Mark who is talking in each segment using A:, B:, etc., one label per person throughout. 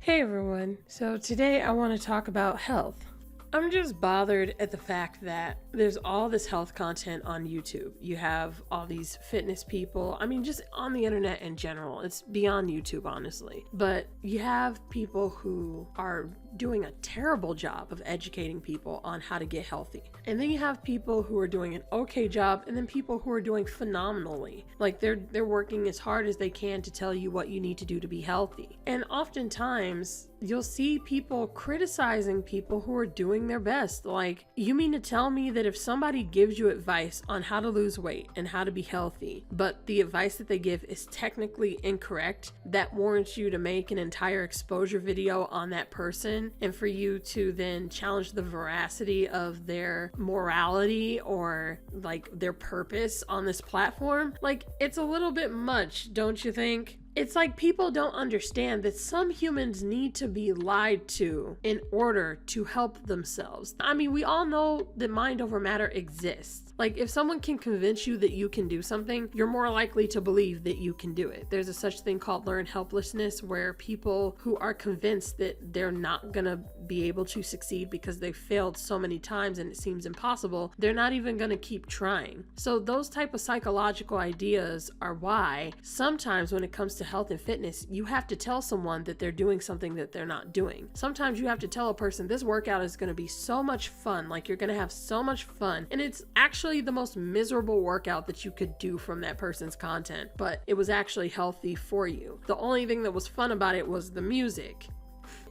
A: Hey everyone, so today I want to talk about health. I'm just bothered at the fact that there's all this health content on YouTube. You have all these fitness people, just on the internet in general. It's beyond YouTube, honestly. But you have people who are doing a terrible job of educating people on how to get healthy. And then you have people who are doing an okay job, and then people who are doing phenomenally. Like they're working as hard as they can to tell you what you need to do to be healthy. And oftentimes you'll see people criticizing people who are doing their best. Like, you mean to tell me that if somebody gives you advice on how to lose weight and how to be healthy, but the advice that they give is technically incorrect, that warrants you to make an entire exposure video on that person and for you to then challenge the veracity of their morality or like their purpose on this platform? Like, it's a little bit much, don't you think? It's like people don't understand that some humans need to be lied to in order to help themselves. We all know that mind over matter exists. Like, if someone can convince you that you can do something, you're more likely to believe that you can do it. There's a such thing called learned helplessness, where people who are convinced that they're not gonna be able to succeed because they've failed so many times and it seems impossible, they're not even gonna keep trying. So those type of psychological ideas are why sometimes when it comes to health and fitness, you have to tell someone that they're doing something that they're not doing. Sometimes you have to tell a person this workout is going to be so much fun, like you're going to have so much fun, and it's actually the most miserable workout that you could do from that person's content, but it was actually healthy for you. The only thing that was fun about it was the music.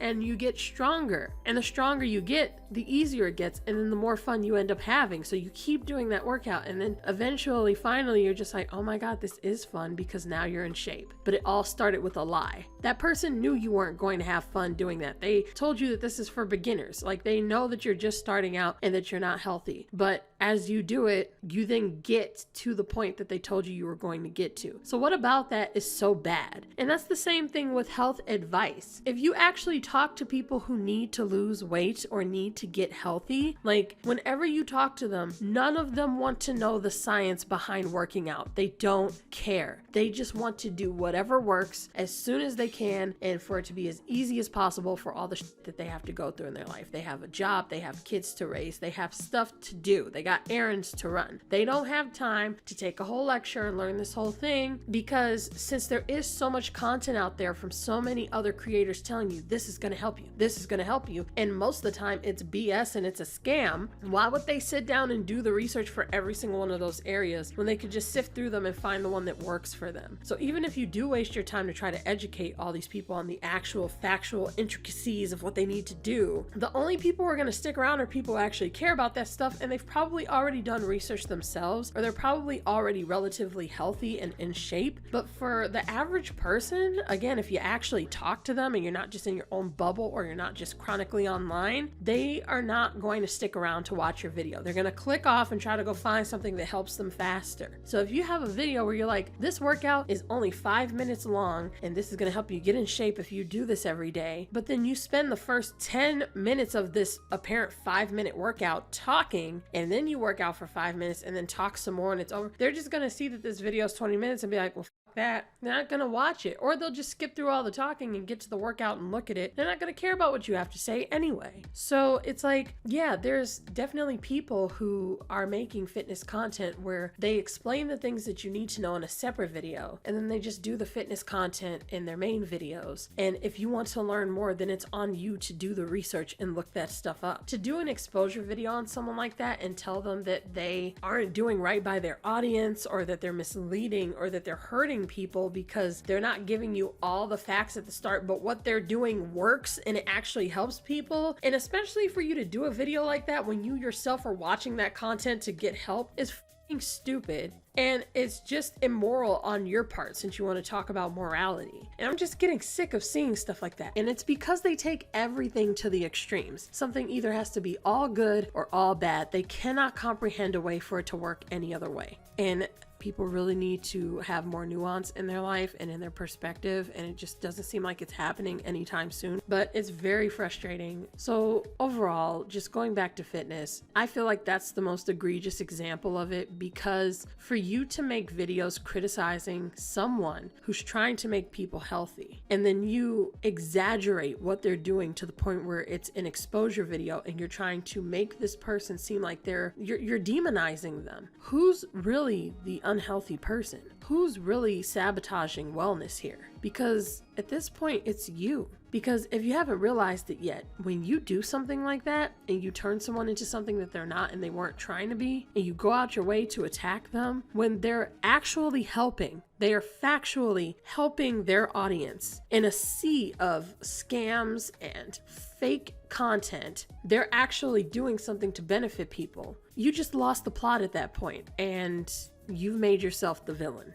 A: And you get stronger, and the stronger you get, the easier it gets, and then the more fun you end up having. So you keep doing that workout, and then eventually, finally, you're just like, oh my god, this is fun, because now you're in shape. But it all started with a lie. That person knew you weren't going to have fun doing that. They told you that this is for beginners. Like, they know that you're just starting out and that you're not healthy. But as you do it, you then get to the point that they told you were going to get to. So what about that is so bad? And that's the same thing with health advice. If you actually talk to people who need to lose weight or need to get healthy, like, whenever you talk to them, none of them want to know the science behind working out. They don't care. They just want to do whatever works as soon as they can, and for it to be as easy as possible for all the shit that they have to go through in their life. They have a job, they have kids to raise, they have stuff to do, they got errands to run. They don't have time to take a whole lecture and learn this whole thing, because since there is so much content out there from so many other creators telling you this is going to help you, this is going to help you, and most of the time it's BS and it's a scam, why would they sit down and do the research for every single one of those areas when they could just sift through them and find the one that works for them? So even if you do waste your time to try to educate all these people on the actual factual intricacies of what they need to do, the only people who are going to stick around are people who actually care about that stuff, and they've probably already done research themselves, or they're probably already relatively healthy and in shape. But for the average person, again, if you actually talk to them and you're not just in your own bubble, or you're not just chronically online, they are not going to stick around to watch your video. They're going to click off and try to go find something that helps them faster. So if you have a video where you're like, this workout is only 5 minutes long and this is going to help you get in shape if you do this every day, but then you spend the first 10 minutes of this apparent 5-minute workout talking, and then you work out for 5 minutes and then talk some more and it's over, they're just going to see that this video is 20 minutes and be like, well, that. They're not going to watch it, or they'll just skip through all the talking and get to the workout and look at it. They're not going to care about what you have to say anyway. So it's like, yeah, there's definitely people who are making fitness content where they explain the things that you need to know in a separate video, and then they just do the fitness content in their main videos. And if you want to learn more, then it's on you to do the research and look that stuff up. To do an exposure video on someone like that and tell them that they aren't doing right by their audience, or that they're misleading, or that they're hurting people because they're not giving you all the facts at the start, but what they're doing works and it actually helps people. And especially for you to do a video like that when you yourself are watching that content to get help is f***ing stupid. And it's just immoral on your part, since you want to talk about morality. And I'm just getting sick of seeing stuff like that. And it's because they take everything to the extremes. Something either has to be all good or all bad. They cannot comprehend a way for it to work any other way. And People really need to have more nuance in their life and in their perspective, and it just doesn't seem like it's happening anytime soon. But it's very frustrating. So overall, just going back to fitness, I feel like that's the most egregious example of it, because for you to make videos criticizing someone who's trying to make people healthy, and then you exaggerate what they're doing to the point where it's an exposure video and you're trying to make this person seem like you're demonizing them. Who's really the unhealthy person? Who's really sabotaging wellness here? Because at this point, it's you. Because if you haven't realized it yet, when you do something like that and you turn someone into something that they're not and they weren't trying to be, and you go out your way to attack them, when they're actually helping, they are factually helping their audience in a sea of scams and fake content, they're actually doing something to benefit people. You just lost the plot at that point, and you've made yourself the villain.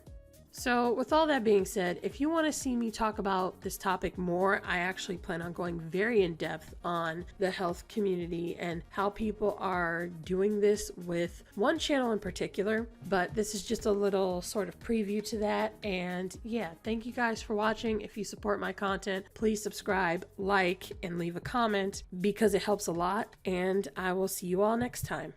A: So with all that being said, if you want to see me talk about this topic more, I actually plan on going very in depth on the health community and how people are doing this with one channel in particular. But this is just a little sort of preview to that. And yeah, thank you guys for watching. If you support my content, please subscribe, like, and leave a comment because it helps a lot. And I will see you all next time.